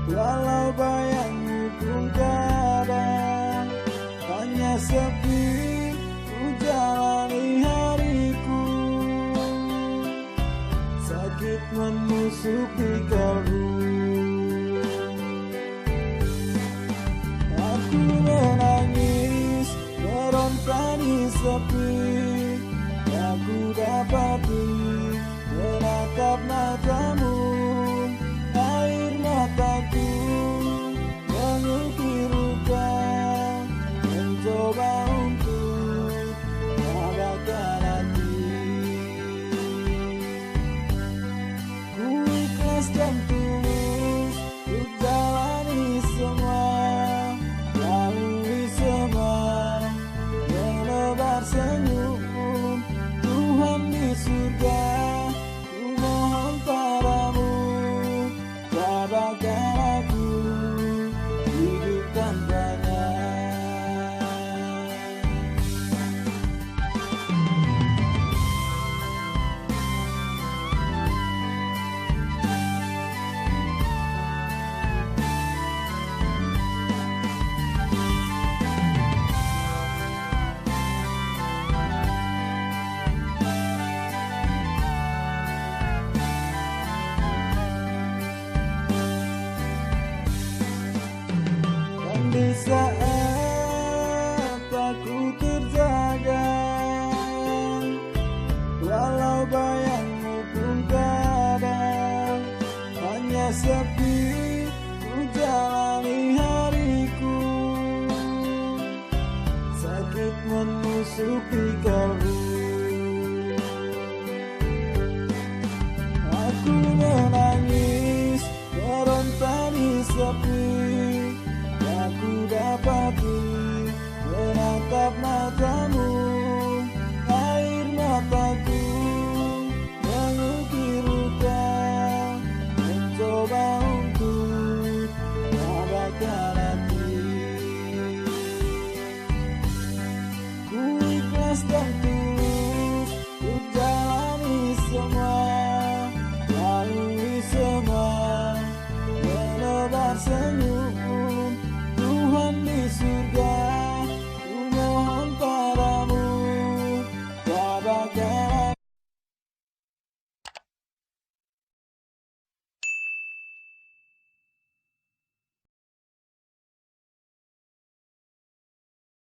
Walau bayangmu pun kadang hanya sepi, ku jalani hariku. Sakit menusuk di kalbu. Aku menangis, meronta di sepi. Aku dapati menatap matamu. Air mataku mengukir luka, mencoba untuk mengabaikan hati. Ku ikhlas dan tulus untuk jalani semua, lalui semua, menebar senyum Tuhan di surga. Ku mohon padamu, sabarkan aku hidup tanpanya. Di saat aku terjaga, walau bayangmu pun kadang hanya sepi, ku jalani hariku. Sakit menusuk di kalbu. Aku menangis, meronta di sepi. Aku dapati menatap matamu. Air mataku mengukir luka, mencoba untuk mengabaikan hati. Ku ikhlas dan tulus untuk jalani semua, lalui semua, menebar senyum